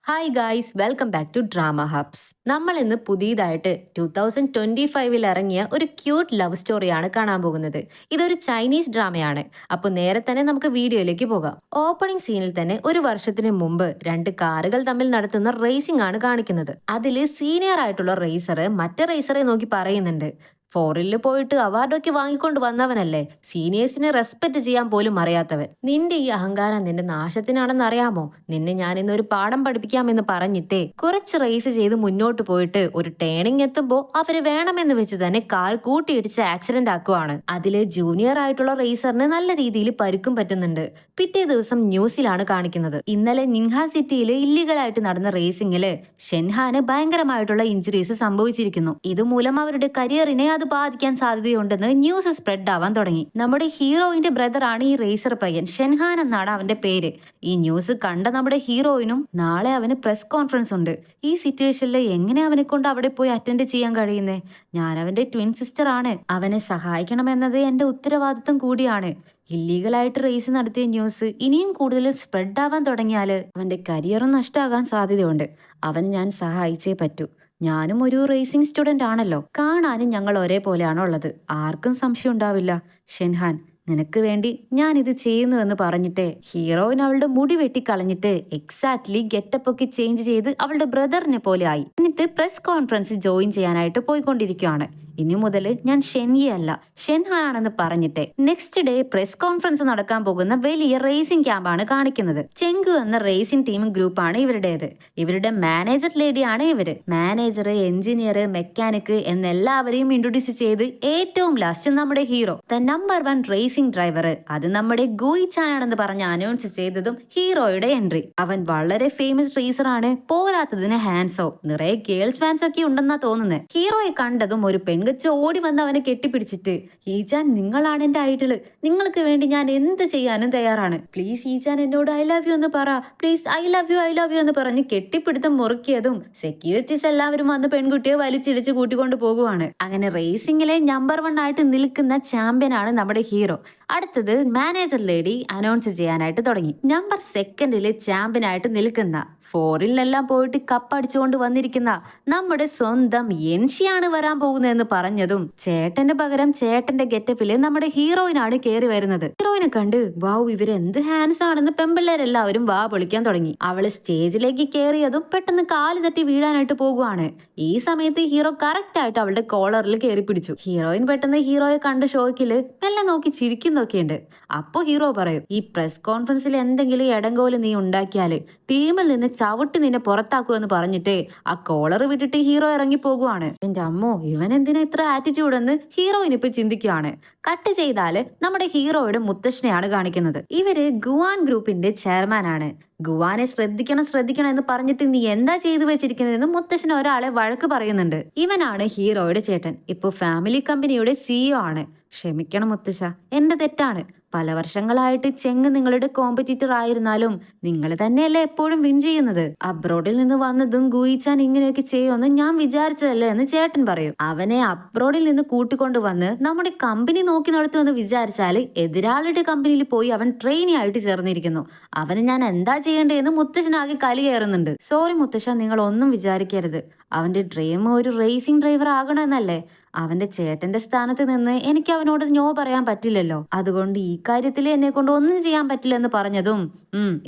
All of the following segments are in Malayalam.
Hi guys, welcome back to drama hubs. നമ്മൾ ഇന്ന് പുതിയതായിട്ട് 2025 ഇറങ്ങിയ ഒരു ക്യൂട്ട് ലവ് സ്റ്റോറിയാണ് കാണാൻ പോകുന്നത്. ഇതൊരു ചൈനീസ് ഡ്രാമയാണ്. അപ്പോൾ നേരെ തന്നെ നമുക്ക് വീഡിയോയിലേക്ക് പോകാം. ഓപ്പണിംഗ് സീനിൽ തന്നെ ഒരു വർഷത്തിന് മുമ്പ് രണ്ട് കാറുകൾ തമ്മിൽ നടത്തുന്ന റേസിംഗ് ആണ് കാണിക്കുന്നത്. അതിൽ സീനിയർ ആയിട്ടുള്ള റേസർ മറ്റേ റേസറെ നോക്കി പറയുന്നുണ്ട്, ഫോറിനിൽ പോയിട്ട് അവാർഡൊക്കെ വാങ്ങിക്കൊണ്ട് വന്നവനല്ലേ, സീനിയേഴ്സിനെ റെസ്പെക്ട് ചെയ്യാൻ പോലും അറിയാത്തവൻ. നിന്റെ ഈ അഹങ്കാരം നിന്റെ നാശത്തിനാണെന്ന് അറിയാമോ? നിന്നെ ഞാൻ ഇന്നൊരു പാഠം പഠിപ്പിക്കാമെന്ന് പറഞ്ഞിട്ടേ കുറച്ച് റേസ് ചെയ്ത് മുന്നോട്ട് പോയിട്ട് ഒരു ടേണിംഗ് എത്തുമ്പോൾ അവര് വേണമെന്ന് വെച്ച് തന്നെ കാർ കൂട്ടിയിടിച്ച് ആക്സിഡന്റ് ആക്കുവാണ്. അതില് ജൂനിയർ ആയിട്ടുള്ള റേസറിന് നല്ല രീതിയിൽ പരുക്കും പറ്റുന്നുണ്ട്. പിറ്റേ ദിവസം ന്യൂസിലാണ് കാണിക്കുന്നത്, ഇന്നലെ നിൻഹ സിറ്റിയിൽ ഇല്ലീഗലായിട്ട് നടന്ന റേസിംഗില് ഷെൻഹാന് ഭയങ്കരമായിട്ടുള്ള ഇഞ്ചുറീസ് സംഭവിച്ചിരിക്കുന്നു. ഇതുമൂലം അവരുടെ കരിയറിനെ അത് ബാധിക്കാൻ സാധ്യതയുണ്ടെന്ന് ന്യൂസ് സ്പ്രെഡ് ആവാൻ തുടങ്ങി. നമ്മുടെ ഹീറോയിന്റെ ബ്രദറാണ് ഈ റേസർ പയ്യൻ, ഷെൻഹാൻ എന്നാണ് അവന്റെ പേര്. ഈ ന്യൂസ് കണ്ട നമ്മുടെ ഹീറോയിനും നാളെ അവന് പ്രസ് കോൺഫറൻസ് ഉണ്ട്. ഈ സിറ്റുവേഷനിൽ എങ്ങനെ അവനെ കൊണ്ട് അവിടെ പോയി അറ്റൻഡ് ചെയ്യാൻ കഴിയുന്നേ? ഞാൻ അവന്റെ ട്വിൻ സിസ്റ്റർ ആണ്, അവനെ സഹായിക്കണമെന്നത് എന്റെ ഉത്തരവാദിത്തം കൂടിയാണ്. ഇല്ലീഗലായിട്ട് റേസ് നടത്തിയ ന്യൂസ് ഇനിയും കൂടുതൽ സ്പ്രെഡ് ആവാൻ തുടങ്ങിയാൽ അവന്റെ കരിയറും നഷ്ടമാകാൻ സാധ്യതയുണ്ട്. അവന് ഞാൻ സഹായിച്ചേ പറ്റൂ. ഞാനും ഒരു റേസിംഗ് സ്റ്റുഡന്റ് ആണല്ലോ, കാണാനും ഞങ്ങൾ ഒരേപോലെയാണോ ഉള്ളത്, ആർക്കും സംശയം ഉണ്ടാവില്ല. ഷെൻഹാൻ, നിനക്ക് വേണ്ടി ഞാൻ ഇത് ചെയ്യുന്നുവെന്ന് പറഞ്ഞിട്ട് ഹീറോയിൻ അവളുടെ മുടി വെട്ടിക്കളഞ്ഞിട്ട് എക്സാക്ട്ലി ഗെറ്റപ്പ് ഒക്കെ ചേഞ്ച് ചെയ്ത് അവളുടെ ബ്രദറിനെ പോലെ ആയി. എന്നിട്ട് പ്രസ് കോൺഫറൻസ് ജോയിൻ ചെയ്യാനായിട്ട് പോയിക്കൊണ്ടിരിക്കുകയാണ്. ഇനി മുതൽ ഞാൻ ഷെൻയെ അല്ല ഷെൻഹാൻ ആണെന്ന് പറഞ്ഞിട്ട് നെക്സ്റ്റ് ഡേ പ്രസ് കോൺഫറൻസ് നടക്കാൻ പോകുന്ന വലിയ റേസിംഗ് ക്യാമ്പാണ് കാണിക്കുന്നത്. ചെങ്കു എന്ന റേസിംഗ് ടീം ഗ്രൂപ്പാണ് ഇവരുടേത്. ഇവരുടെ മാനേജർ ലേഡിയാണ് ഇവര്. മാനേജർ, എഞ്ചിനീയർ, മെക്കാനിക് എന്നെല്ലാവരെയും ഇൻട്രൊഡ്യൂസ് ചെയ്ത് ഏറ്റവും ലാസ്റ്റ് നമ്മുടെ hero, the number 1 racing driver, അത് നമ്മുടെ ഗോയി ചാൻ ആണെന്ന് പറഞ്ഞ് അനൗൺസ് ചെയ്തതും ഹീറോയുടെ എൻട്രി. അവൻ വളരെ ഫേമസ് റേസർ ആണ്, പോരാത്തതിന് ഹാൻഡ്സോ, നിറയെ ഗേൾസ് ഫാൻസ് ഒക്കെ ഉണ്ടെന്നാ തോന്നുന്നത്. ഹീറോയെ കണ്ടതും ഒരു പെൺകൊച്ച് ഓടി വന്ന് അവനെ കെട്ടിപ്പിടിച്ചിട്ട്, ഈച്ചാൻ നിങ്ങളാണ് എന്റെ ഐഡള്, നിങ്ങൾക്ക് വേണ്ടി ഞാൻ എന്ത് ചെയ്യാനും തയ്യാറാണ്, പ്ലീസ് ഈച്ചാൻ എന്നോട് ഐ ലവ് യു എന്ന് പറ, please I love you I love you എന്ന് പറഞ്ഞ് കെട്ടിപ്പിടുത്തം മുറുക്കിയതും സെക്യൂരിറ്റീസ് എല്ലാവരും വന്ന് പെൺകുട്ടിയെ വലിച്ചിടിച്ച് കൂട്ടിക്കൊണ്ട് പോകുവാണ്. അങ്ങനെ റേസിംഗിലെ നമ്പർ 1 ആയിട്ട് നിൽക്കുന്ന ചാമ്പ്യനാണ് നമ്മുടെ ഹീറോ. അടുത്തത് മാനേജർ ലേഡി അനൗൺസ് ചെയ്യാനായിട്ട് തുടങ്ങി. നമ്പർ 2 ചാമ്പ്യനായിട്ട് നിൽക്കുന്ന, ഫോറിനിലെല്ലാം പോയിട്ട് കപ്പടിച്ചുകൊണ്ട് വന്നിരിക്കുന്ന നമ്മുടെ സ്വന്തം എൻഷിയാണ് വരാൻ പോകുന്നതെന്ന് പറഞ്ഞതും ചേട്ടന്റെ പകരം ചേട്ടന്റെ ഗെറ്റപ്പില് നമ്മുടെ ഹീറോയിനാണ് കയറി വരുന്നത്. ഹീറോയിനെ കണ്ട് വാവ് ഇവരെന്ത് ഹാൻഡ്സ് ആണെന്ന് പെമ്പിള്ളേരെല്ലാവരും വാ പൊളിക്കാൻ തുടങ്ങി. അവള് സ്റ്റേജിലേക്ക് കയറിയതും പെട്ടെന്ന് കാല് തട്ടി വീഴാനായിട്ട് പോകുവാണ്. ഈ സമയത്ത് ഹീറോ കറക്റ്റ് ആയിട്ട് അവളുടെ കോളറിൽ കയറി പിടിച്ചു. ഹീറോയിൻ പെട്ടെന്ന് ഹീറോയെ കണ്ട ഷോക്കില് മെല്ലെ നോക്കി ചിരിക്കുന്നൊക്കെയുണ്ട്. അപ്പൊ ഹീറോ പറയും, ഈ പ്രസ് കോൺഫറൻസിൽ എന്തെങ്കിലും ഇടങ്കോല് നീ ഉണ്ടാക്കിയാല് ടീമിൽ നിന്ന് ചവിട്ടി നിന്നെ പുറത്താക്കുമെന്ന് പറഞ്ഞിട്ട് ആ കോളർ വിട്ടിട്ട് ഹീറോ ഇറങ്ങി പോകുവാണ്. എന്റെ അമ്മോ, ഇവൻ എന്തിനാ ഇത്ര ആറ്റിറ്റ്യൂഡ് എന്ന് ഹീറോയിൻ ഇപ്പൊ ചിന്തിക്കുകയാണ്. കട്ട് ചെയ്താല് നമ്മുടെ ഹീറോയുടെ മുത്തശ്ശനെയാണ് കാണിക്കുന്നത്. ഇവര് ഗുവാൻ ഗ്രൂപ്പിന്റെ ചെയർമാൻ ആണ്. ഗുവാനെ ശ്രദ്ധിക്കണം ശ്രദ്ധിക്കണം എന്ന് പറഞ്ഞിട്ട് നീ എന്താ ചെയ്തു വെച്ചിരിക്കുന്നതെന്ന് മുത്തശ്ശൻ ഒരാളെ വഴക്ക് പറയുന്നുണ്ട്. ഇവനാണ് ഹീറോയുടെ ചേട്ടൻ, ഇപ്പൊ ഫാമിലി കമ്പനിയുടെ സിഇഒ ആണ്. ക്ഷമിക്കണം മുത്തശ്ശ, എന്റെ തെറ്റാണ്. പല വർഷങ്ങളായിട്ട് ചെങ്ങ് നിങ്ങളുടെ കോമ്പറ്റീറ്റർ ആയിരുന്നാലും നിങ്ങൾ തന്നെയല്ലേ എപ്പോഴും വിൻ ചെയ്യുന്നത്. അബ്രോഡിൽ നിന്ന് വന്നതും ഗുയിച്ചാൻ ഇങ്ങനെയൊക്കെ ചെയ്യുമെന്ന് ഞാൻ വിചാരിച്ചതല്ലേ എന്ന് ചേട്ടൻ പറയും. അവനെ അബ്രോഡിൽ നിന്ന് കൂട്ടിക്കൊണ്ടു വന്ന് നമ്മുടെ കമ്പനി നോക്കി നടത്തുമെന്ന് വിചാരിച്ചാല് എതിരാളിയുടെ കമ്പനിയിൽ പോയി അവൻ ട്രെയിനി ആയിട്ട് ചേർന്നിരിക്കുന്നു. അവന് ഞാൻ എന്താ ചെയ്യേണ്ടതെന്ന് മുത്തശ്ശനാകെ കലി കയറുന്നുണ്ട്. സോറി മുത്തശ്ശ, നിങ്ങൾ ഒന്നും വിചാരിക്കരുത്. അവന്റെ ഡ്രീം ഒരു റേസിംഗ് ഡ്രൈവർ ആകണമെന്നല്ലേ. അവന്റെ ചേട്ടന്റെ സ്ഥാനത്ത് നിന്ന് എനിക്ക് അവനോട് നോ പറയാൻ പറ്റില്ലല്ലോ. അതുകൊണ്ട് ഈ കാര്യത്തിൽ എന്നെ കൊണ്ട് ഒന്നും ചെയ്യാൻ പറ്റില്ലെന്ന് പറഞ്ഞതും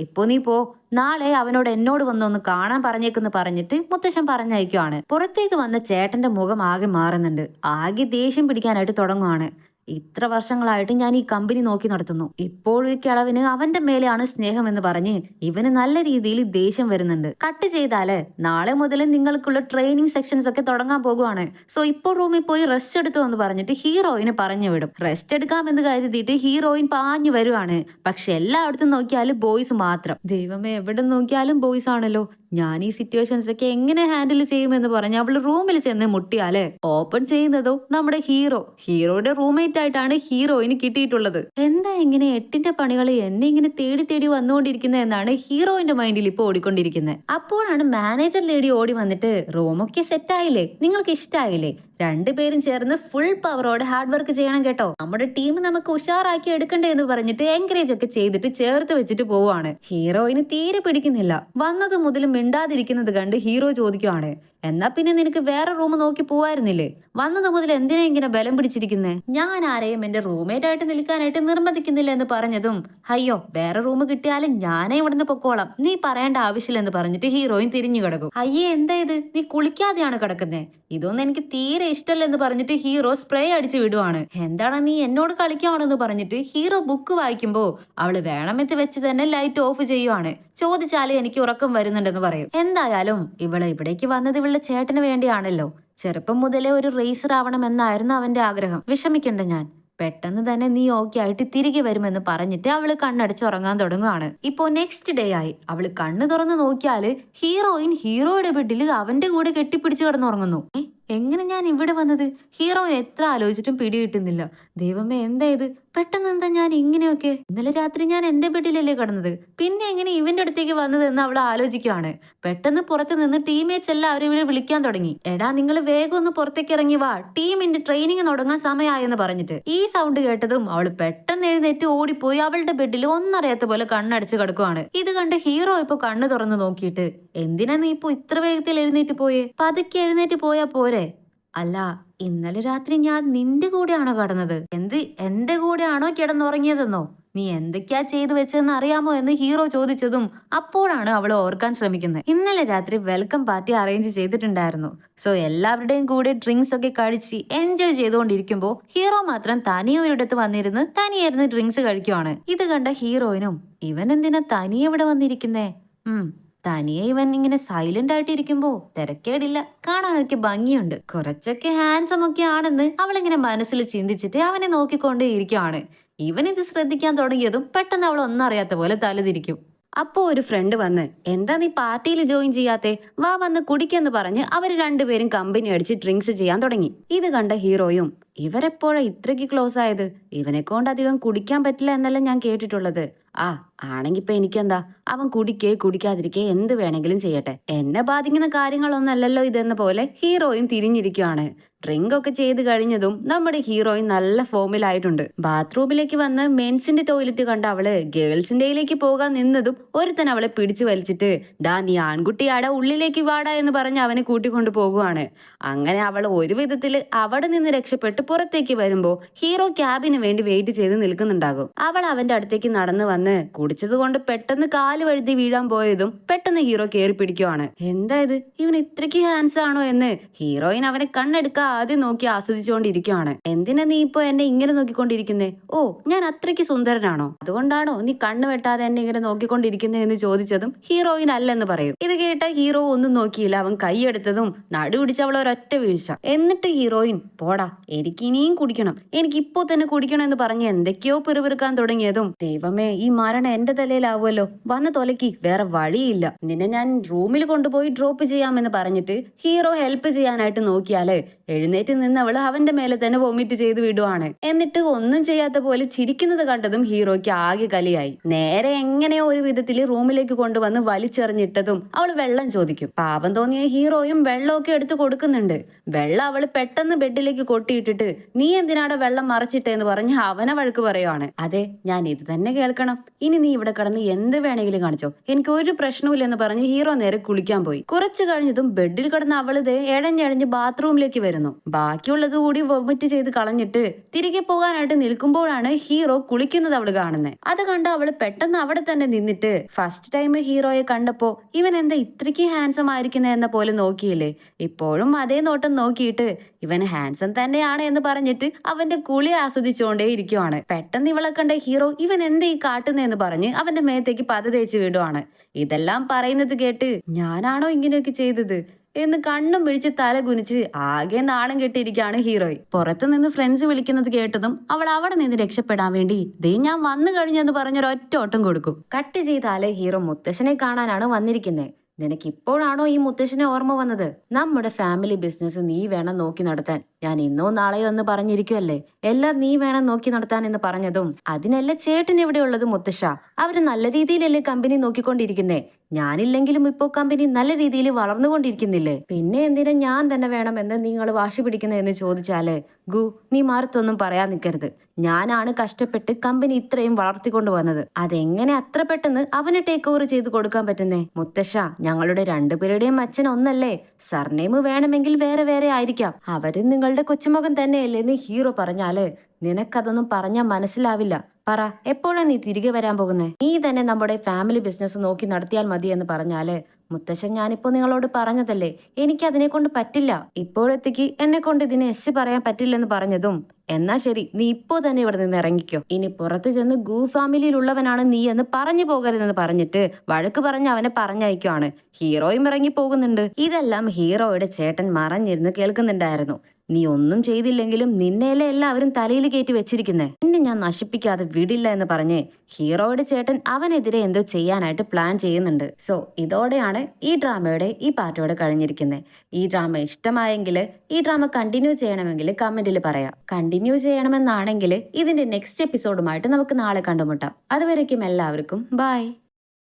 ഇപ്പൊ നീ പോ, നാളെ അവനോട് എന്നോട് വന്നൊന്ന് കാണാൻ പറഞ്ഞേക്കെന്ന് പറഞ്ഞിട്ട് മുത്തശ്ശൻ പറഞ്ഞയക്കുവാണ്. പുറത്തേക്ക് വന്ന ചേട്ടന്റെ മുഖം ആകെ മാറുന്നുണ്ട്. ആകെ ദേഷ്യം പിടിക്കാനായിട്ട് തുടങ്ങുവാണ്. ഇത്ര വർഷങ്ങളായിട്ട് ഞാൻ ഈ കമ്പനി നോക്കി നടത്തുന്നു, ഇപ്പോഴും ഈ കിളവിന് അവന്റെ മേലെയാണ് സ്നേഹം എന്ന് പറഞ്ഞ് ഇവന് നല്ല രീതിയിൽ ദേഷ്യം വരുന്നുണ്ട്. കട്ട് ചെയ്താല് നാളെ മുതൽ നിങ്ങൾക്കുള്ള ട്രെയിനിങ് സെക്ഷൻസ് ഒക്കെ തുടങ്ങാൻ പോകുവാണ്. സോ ഇപ്പോൾ റൂമിൽ പോയി റെസ്റ്റ് എടുത്തു എന്ന് പറഞ്ഞിട്ട് ഹീറോയിനെ പറഞ്ഞു വിടും. റെസ്റ്റ് എടുക്കാമെന്ന് കരുതിയിട്ട് ഹീറോയിൻ പാഞ്ഞു വരുവാണ്. പക്ഷെ എല്ലായിടത്തും നോക്കിയാലും ബോയ്സ് മാത്രം. ദൈവമേ, എവിടെ നോക്കിയാലും ബോയ്സ് ആണല്ലോ. ഞാൻ ഈ സിറ്റുവേഷൻസ് ഒക്കെ എങ്ങനെ ഹാൻഡിൽ ചെയ്യുമെന്ന് പറഞ്ഞ് അവള് റൂമിൽ ചെന്ന് മുട്ടിയാല് ഓപ്പൺ ചെയ്യുന്നതോ നമ്മുടെ ഹീറോയുടെ റൂംമേറ്റ് ആയിട്ടാണ് ഹീറോയിന് കിട്ടിയിട്ടുള്ളത്. എന്താ ഇങ്ങനെ 8ന്റെ പണികൾ എന്നെ ഇങ്ങനെ തേടി തേടി വന്നുകൊണ്ടിരിക്കുന്നത് എന്നാണ് ഹീറോയിന്റെ മൈൻഡിൽ ഇപ്പൊ ഓടിക്കൊണ്ടിരിക്കുന്നത്. അപ്പോഴാണ് മാനേജർ ലേഡി ഓടി വന്നിട്ട്, റൂമൊക്കെ സെറ്റ് ആയില്ലേ, നിങ്ങൾക്ക് ഇഷ്ടായില്ലേ, രണ്ടുപേരും ചേർന്ന് ഫുൾ പവറോടെ ഹാർഡ് വർക്ക് ചെയ്യണം കേട്ടോ. നമ്മുടെ ടീം നമുക്ക് ഉഷാറാക്കി എടുക്കണ്ടേ എന്ന് പറഞ്ഞിട്ട് എൻകറേജ് ഒക്കെ ചെയ്തിട്ട് ചേർത്ത് വെച്ചിട്ട് പോവാണ്. ഹീറോയിന് തീരെ പിടിക്കുന്നില്ല. വന്നത് മുതൽ മിണ്ടാതിരിക്കുന്നത് കണ്ട് ഹീറോ ചോദിക്കുവാണ്, എന്നാ പിന്നെ നിനക്ക് വേറെ റൂം നോക്കി പോവായിരുന്നില്ലേ? വന്നത് മുതൽ എന്തിനാ ഇങ്ങനെ ബലം പിടിച്ചിരിക്കുന്നേ? ഞാൻ ആരെയും എന്റെ റൂംമേറ്റ് ആയിട്ട് നിൽക്കാനായിട്ട് നിർബന്ധിക്കുന്നില്ല എന്ന് പറഞ്ഞതും, അയ്യോ വേറെ റൂം കിട്ടിയാലും ഞാനേ ഇവിടുന്ന് പൊക്കോളാം, നീ പറയേണ്ട ആവശ്യമില്ലെന്ന് പറഞ്ഞിട്ട് ഹീറോയിൻ തിരിഞ്ഞു കിടക്കും. അയ്യേ എന്താ ഇത്, നീ കുളിക്കാതെയാണ് കിടക്കുന്നേ? ഇതൊന്നും എനിക്ക് തീരെ ഇഷ്ടമല്ലെന്ന് പറഞ്ഞിട്ട് ഹീറോ സ്പ്രേ അടിച്ചു വിടുവാണ്. എന്താണ് നീ എന്നോട് കളിക്കാണെന്ന് പറഞ്ഞിട്ട് ഹീറോ ബുക്ക് വായിക്കുമ്പോ അവള് വേണമെന്ന് വെച്ച് തന്നെ ലൈറ്റ് ഓഫ് ചെയ്യുവാണ്. ചോദിച്ചാലേ എനിക്ക് ഉറക്കം വരുന്നുണ്ടെന്ന് പറയും. എന്തായാലും ഇവള് ഇവിടേക്ക് വന്നത് ഇവളുടെ ചേട്ടന് വേണ്ടിയാണല്ലോ. ചെറുപ്പം മുതലേ ഒരു റേസർ ആവണമെന്നായിരുന്നു അവന്റെ ആഗ്രഹം. വിഷമിക്കണ്ട ഞാൻ പെട്ടെന്ന് തന്നെ നീ ഓക്കെ ആയിട്ട് തിരികെ വരുമെന്ന് പറഞ്ഞിട്ട് അവള് കണ്ണടച്ച് ഉറങ്ങാൻ തുടങ്ങുകയാണ്. ഇപ്പോ നെക്സ്റ്റ് ഡേ ആയി. അവള് കണ്ണു തുറന്ന് നോക്കിയാല് ഹീറോയിൻ ഹീറോയുടെ ബെഡിൽ അവന്റെ കൂടെ കെട്ടിപ്പിടിച്ച് കിടന്നുറങ്ങുന്നു. എങ്ങനെ ഞാൻ ഇവിടെ വന്നത്? ഹീറോയിൻ എത്ര ആലോചിച്ചിട്ടും പിടികിട്ടുന്നില്ല. ദൈവമേ എന്താ ഇത്, പെട്ടെന്ന് എന്താ ഞാൻ ഇങ്ങനെയൊക്കെ? ഇന്നലെ രാത്രി ഞാൻ എന്റെ ബെഡിലല്ലേ കിടന്നത്, പിന്നെ എങ്ങനെ ഇവന്റെ അടുത്തേക്ക് വന്നത് എന്ന് അവൾ ആലോചിക്കുകയാണ്. പെട്ടെന്ന് പുറത്ത് നിന്ന് ടീംമേറ്റ്സ് എല്ലാവരും ഇവരെ വിളിക്കാൻ തുടങ്ങി. എടാ നിങ്ങൾ വേഗം ഒന്ന് പുറത്തേക്ക് ഇറങ്ങി വാ, ടീമിന്റെ ട്രെയിനിങ് തുടങ്ങാൻ സമയമായെന്ന് പറഞ്ഞിട്ട്. ഈ സൗണ്ട് കേട്ടതും അവള് പെട്ടെന്ന് എഴുന്നേറ്റ് ഓടിപ്പോയി അവളുടെ ബെഡിൽ ഒന്നറിയാത്ത പോലെ കണ്ണടച്ച് കിടക്കുവാണ്. ഇത് കണ്ട് ഹീറോ ഇപ്പൊ കണ്ണു തുറന്ന് നോക്കിയിട്ട്, എന്തിനാ നീ ഇപ്പൊ ഇത്ര വേഗത്തിൽ എഴുന്നേറ്റ് പോയേ? പതുക്കെ എഴുന്നേറ്റ് പോയാ പോരെ? അല്ല, ഇന്നലെ രാത്രി ഞാൻ നിന്റെ കൂടെയാണോ കിടന്നത്? എന്റെ കൂടെയാണോ കിടന്നുറങ്ങിയതെന്നോ? നീ എന്തൊക്കെയാ ചെയ്തു വെച്ചതെന്ന് അറിയാമോ എന്ന് ഹീറോ ചോദിച്ചതും അപ്പോഴാണ് അവൾ ഓർക്കാൻ ശ്രമിക്കുന്നത്. ഇന്നലെ രാത്രി വെൽക്കം പാർട്ടി അറേഞ്ച് ചെയ്തിട്ടുണ്ടായിരുന്നു. സോ എല്ലാവരുടെയും കൂടെ ഡ്രിങ്ക്സ് ഒക്കെ കഴിച്ച് എൻജോയ് ചെയ്തുകൊണ്ടിരിക്കുമ്പോൾ ഹീറോ മാത്രം തനിയെ ഒരിടത്ത് വന്നിരുന്ന് തനിയായിരുന്നു ഡ്രിങ്ക്സ് കഴിക്കുവാണ്. ഇത് കണ്ട ഹീറോയിനും, ഇവൻ എന്തിനാ തനിയെ ഇവിടെ വന്നിരിക്കുന്നേ? തനിയെ ഇവൻ ഇങ്ങനെ സൈലന്റ് ആയിട്ട് ഇരിക്കുമ്പോ തിരക്കേടില്ല, കാണാനൊക്കെ ഭംഗിയുണ്ട്, കുറച്ചൊക്കെ ഹാൻസം ഒക്കെ ആണെന്ന് അവളിങ്ങനെ മനസ്സിൽ ചിന്തിച്ചിട്ട് അവനെ നോക്കിക്കൊണ്ടേ ഇരിക്കുവാണ്. ഇവൻ ഇത് ശ്രദ്ധിക്കാൻ തുടങ്ങിയതും പെട്ടെന്ന് അവൾ ഒന്നും അറിയാത്ത പോലെ തലതിരിക്കും. അപ്പോ ഒരു ഫ്രണ്ട് വന്ന്, എന്താ നീ പാർട്ടിയിൽ ജോയിൻ ചെയ്യാത്തെ, വാ വന്ന് കുടിക്കെന്ന് പറഞ്ഞ് അവർ രണ്ടുപേരും കമ്പനി അടിച്ച് ഡ്രിങ്ക്സ് ചെയ്യാൻ തുടങ്ങി. ഇത് കണ്ട ഹീറോയും, ഇവരെപ്പോഴാ ഇത്രയ്ക്ക് ക്ലോസ് ആയത്? ഇവനെ കൊണ്ട് അധികം കുടിക്കാൻ പറ്റില്ല എന്നല്ല ഞാൻ കേട്ടിട്ടുള്ളത്. ആണെങ്കി ഇപ്പൊ എനിക്കെന്താ, അവൻ കുടിക്കാതിരിക്കേ എന്ത് വേണമെങ്കിലും ചെയ്യട്ടെ, എന്നെ ബാധിക്കുന്ന കാര്യങ്ങളൊന്നല്ലല്ലോ ഇതെന്ന പോലെ ഹീറോയും തിരിഞ്ഞിരിക്കുകയാണ്. ഡ്രിങ്ക് ഒക്കെ ചെയ്ത് കഴിഞ്ഞതും നമ്മുടെ ഹീറോയിൻ നല്ല ഫോമിലായിട്ടുണ്ട്. ബാത്റൂമിലേക്ക് വന്ന് മെൻസിന്റെ ടോയ്ലറ്റ് കണ്ട അവള് ഗേൾസിന്റെയിലേക്ക് പോകാൻ നിന്നതും ഒരുത്തൻ അവളെ പിടിച്ചു വലിച്ചിട്ട്, ഡാ നീ ആൺകുട്ടിയാടാ, ഉള്ളിലേക്ക് വാടാ എന്ന് പറഞ്ഞ് അവനെ കൂട്ടിക്കൊണ്ടു പോകുവാണ്. അങ്ങനെ അവൾ ഒരു വിധത്തില് അവിടെ നിന്ന് രക്ഷപ്പെട്ട് പുറത്തേക്ക് വരുമ്പോ ഹീറോ ക്യാബിന് വേണ്ടി വെയിറ്റ് ചെയ്ത് നിൽക്കുന്നുണ്ടാകും. അവൾ അവന്റെ അടുത്തേക്ക് നടന്നു വന്ന് കുടിച്ചത് കൊണ്ട് പെട്ടെന്ന് കാല് വഴുതി വീഴാൻ പോയതും പെട്ടെന്ന് ഹീറോ കയറി പിടിക്കുവാണ്. എന്താ ഇത്, ഇവൻ ഇത്രയ്ക്ക് ഹാൻസ് ആണോ എന്ന് ഹീറോയിൻ അവനെ കണ്ണെടുക്കാ ആദ്യം നോക്കി ആസ്വദിച്ചുകൊണ്ടിരിക്കുകയാണ്. എന്തിനാ നീ ഇപ്പൊ എന്നെ ഇങ്ങനെ നോക്കിക്കൊണ്ടിരിക്കുന്നേ? ഓ, ഞാൻ അത്രയ്ക്ക് സുന്ദരനാണോ? അതുകൊണ്ടാണോ നീ കണ്ണ് വെട്ടാതെ എന്നെ ഇങ്ങനെ നോക്കിക്കൊണ്ടിരിക്കുന്നേ എന്ന് ചോദിച്ചതും ഹീറോയിൻ അല്ലെന്ന് പറയും. ഇത് കേട്ട ഹീറോ ഒന്നും നോക്കിയില്ല. അവൻ കൈയെടുത്തതും നടുപിടിച്ച് അവൾ ഒരൊറ്റ വീഴ്ച. എന്നിട്ട് ഹീറോയിൻ, പോടാ എനിക്ക് ഇനിയും കുടിക്കണം, എനിക്ക് ഇപ്പോ തന്നെ കുടിക്കണം എന്ന് പറഞ്ഞ് എന്തൊക്കെയോ പിറുപിറുക്കാൻ തുടങ്ങിയതും, ദൈവമേ ഈ മരണം എന്റെ തലയിലാവുമല്ലോ, വന്ന് തൊലക്കി, വേറെ വഴിയില്ല, നിന്നെ ഞാൻ റൂമിൽ കൊണ്ടുപോയി ഡ്രോപ്പ് ചെയ്യാമെന്ന് പറഞ്ഞിട്ട് ഹീറോ ഹെൽപ്പ് ചെയ്യാനായിട്ട് നോക്കിയാല് എഴുന്നേറ്റ് നിന്നവള് അവന്റെ മേലെ തന്നെ വൊമിറ്റ് ചെയ്ത് വിടുവാണ്. എന്നിട്ട് ഒന്നും ചെയ്യാത്ത പോലെ ചിരിക്കുന്നത് കണ്ടതും ഹീറോയ്ക്ക് ആകെ കലിയായി. നേരെ എങ്ങനെയോ ഒരു വിധത്തില് റൂമിലേക്ക് കൊണ്ടുവന്ന് വലിച്ചെറിഞ്ഞിട്ടതും അവള് വെള്ളം ചോദിക്കും. പാപം തോന്നിയ ഹീറോയും വെള്ളമൊക്കെ എടുത്ത് കൊടുക്കുന്നുണ്ട്. വെള്ളം അവള് പെട്ടെന്ന് ബെഡിലേക്ക് കൊട്ടിയിട്ടിട്ട്, നീ എന്തിനാടെ വെള്ളം മറച്ചിട്ടേന്ന് പറഞ്ഞ് അവനെ വഴക്ക് പറയുവാണ്. അതെ, ഞാൻ ഇത് തന്നെ കേൾക്കണം, ഇനി നീ ഇവിടെ കിടന്ന് എന്ത് വേണമെങ്കിലും കാണിച്ചോ, എനിക്ക് ഒരു പ്രശ്നമില്ലെന്ന് പറഞ്ഞ് ഹീറോ നേരെ കുളിക്കാൻ പോയി. കുറച്ചു കഴിഞ്ഞതും ബെഡിൽ കിടന്ന് അവളിത് എഴഞ്ഞെഴഞ്ഞ് ബാത്റൂമിലേക്ക് വരുന്നു. ബാക്കിയുള്ളത് കൂടി വൊമിറ്റ് ചെയ്ത് കളഞ്ഞിട്ട് തിരികെ പോകാനായിട്ട് നിൽക്കുമ്പോഴാണ് ഹീറോ കുളിക്കുന്നത് അവള് കാണുന്നത്. അത് കണ്ട് അവള് പെട്ടെന്ന് അവിടെ തന്നെ നിന്നിട്ട് ഫസ്റ്റ് ടൈം ഹീറോയെ കണ്ടപ്പോ ഇവൻ എന്താ ഇത്രയ്ക്ക് ഹാൻസം ആയിരിക്കുന്നത് എന്ന പോലെ നോക്കിയില്ലേ, ഇപ്പോഴും അതേ നോട്ടം നോക്കിയിട്ട് ഇവൻ ഹാൻസം തന്നെയാണ് എന്ന് പറഞ്ഞിട്ട് അവന്റെ കുളി ആസ്വദിച്ചുകൊണ്ടേ ഇരിക്കുവാണ്. പെട്ടെന്ന് ഇവളെ കണ്ട ഹീറോ, ഇവൻ എന്താ ഈ കാട്ടുന്നതെന്ന് പറഞ്ഞ് അവന്റെ മേത്തേക്ക് പത തേച്ച് വിടുവാണ്. ഇതെല്ലാം പറയുന്നത് കേട്ട്, ഞാനാണോ ഇങ്ങനെയൊക്കെ ചെയ്തത് എന്ന് കണ്ണും പിടിച്ച് തല കുനിച്ച് ആകെ നാണം കെട്ടിയിരിക്കുകയാണ് ഹീറോയ്. പുറത്തു നിന്ന് ഫ്രണ്ട്സ് വിളിക്കുന്നത് കേട്ടതും അവൾ അവിടെ നിന്ന് രക്ഷപ്പെടാൻ വേണ്ടി ദേ ഞാൻ വന്നു കഴിഞ്ഞെന്ന് പറഞ്ഞൊരൊറ്റ ഓട്ടം കൊടുക്കും. കട്ട് ചെയ്താലേ ഹീറോ മുത്തശ്ശനെ കാണാനാണ് വന്നിരിക്കുന്നത്. നിനക്ക് ഇപ്പോഴാണോ ഈ മുത്തശ്ശനെ ഓർമ്മ വന്നത്? നമ്മുടെ ഫാമിലി ബിസിനസ് നീ വേണം നോക്കി നടത്താൻ, ഞാൻ ഇന്നോ നാളെയോ എന്ന് പറഞ്ഞിരിക്കുവല്ലേ, എല്ലാം നീ വേണം നോക്കി നടത്താൻ എന്ന് പറഞ്ഞതും, അതിനല്ല ചേട്ടൻ എവിടെ ഉള്ളത് മുത്തശ്ശ, അവര് നല്ല രീതിയിലല്ലേ കമ്പനി നോക്കിക്കൊണ്ടിരിക്കുന്നേ, ഞാനില്ലെങ്കിലും ഇപ്പോ കമ്പനി നല്ല രീതിയിൽ വളർന്നുകൊണ്ടിരിക്കുന്നില്ലേ, പിന്നെ എന്തിനാ ഞാൻ തന്നെ വേണമെന്ന് നിങ്ങൾ വാശി പിടിക്കുന്നതെന്ന് ചോദിച്ചാല് ഗു, നീ മാറത്തൊന്നും പറയാൻ നിൽക്കരുത്. ഞാനാണ് കഷ്ടപ്പെട്ട് കമ്പനി ഇത്രയും വളർത്തിക്കൊണ്ട് വന്നത്. അതെങ്ങനെ അത്ര പെട്ടെന്ന് അവന് ടേക്ക് ഓവർ ചെയ്ത് കൊടുക്കാൻ പറ്റുന്നേ? മുത്തശ്ശ, ഞങ്ങളുടെ രണ്ടുപേരുടെയും അച്ഛൻ ഒന്നല്ലേ? സർനെയിം വേണമെങ്കിൽ വേറെ വേറെ ആയിരിക്കാം. അവരും നിങ്ങളുടെ കൊച്ചുമകൻ തന്നെയല്ലേ എന്ന് ഹീറോ പറഞ്ഞാല് നിനക്കതൊന്നും പറഞ്ഞാൽ മനസ്സിലാവില്ല. പറ, എപ്പോഴാണ് നീ തിരികെ വരാൻ പോകുന്നേ? നീ തന്നെ നമ്മുടെ ഫാമിലി ബിസിനസ് നോക്കി നടത്തിയാൽ മതി എന്ന് പറഞ്ഞാല് മുത്തശ്ശൻ, ഞാനിപ്പോ നിങ്ങളോട് പറഞ്ഞതല്ലേ, എനിക്ക് അതിനെ കൊണ്ട് പറ്റില്ല. ഇപ്പോഴത്തേക്ക് എന്നെ കൊണ്ട് ഇതിനെ എസ് പറയാൻ പറ്റില്ലെന്ന് പറഞ്ഞതും, എന്നാ ശരി, നീ ഇപ്പോ തന്നെ ഇവിടെ നിന്ന് ഇറങ്ങിക്കോ. ഇനി പുറത്തു ചെന്ന് ഗൂ ഫാമിലിയിലുള്ളവനാണ് നീ എന്ന് പറഞ്ഞു പോകരുതെന്ന് പറഞ്ഞിട്ട് വഴക്ക് പറഞ്ഞ് അവനെ പറഞ്ഞയക്കുവാണ്. ഹീറോയും ഇറങ്ങി പോകുന്നുണ്ട്. ഇതെല്ലാം ഹീറോയുടെ ചേട്ടൻ മറഞ്ഞിരുന്ന് കേൾക്കുന്നുണ്ടായിരുന്നു. നീ ഒന്നും ചെയ്തില്ലെങ്കിലും നിന്നെയല്ലേ എല്ലാവരും തലയിൽ കയറ്റി വെച്ചിരിക്കുന്നേ, നിന്നെ ഞാൻ നശിപ്പിക്കാതെ വിടില്ല എന്ന് പറഞ്ഞ് ഹീറോയുടെ ചേട്ടൻ അവനെതിരെ എന്തോ ചെയ്യാനായിട്ട് പ്ലാൻ ചെയ്യുന്നുണ്ട്. സോ ഇതോടെയാണ് ഈ ഡ്രാമയുടെ ഈ പാർട്ടോടെ കഴിഞ്ഞിരിക്കുന്നത്. ഈ ഡ്രാമ ഇഷ്ടമായെങ്കിൽ ഈ ഡ്രാമ കണ്ടിന്യൂ ചെയ്യണമെങ്കിൽ കമന്റിൽ പറയാം. കണ്ടിന്യൂ ചെയ്യണമെന്നാണെങ്കിൽ ഇതിന്റെ നെക്സ്റ്റ് എപ്പിസോഡുമായിട്ട് നമുക്ക് നാളെ കണ്ടുമുട്ടാം. അതുവരേക്കും എല്ലാവർക്കും ബൈ.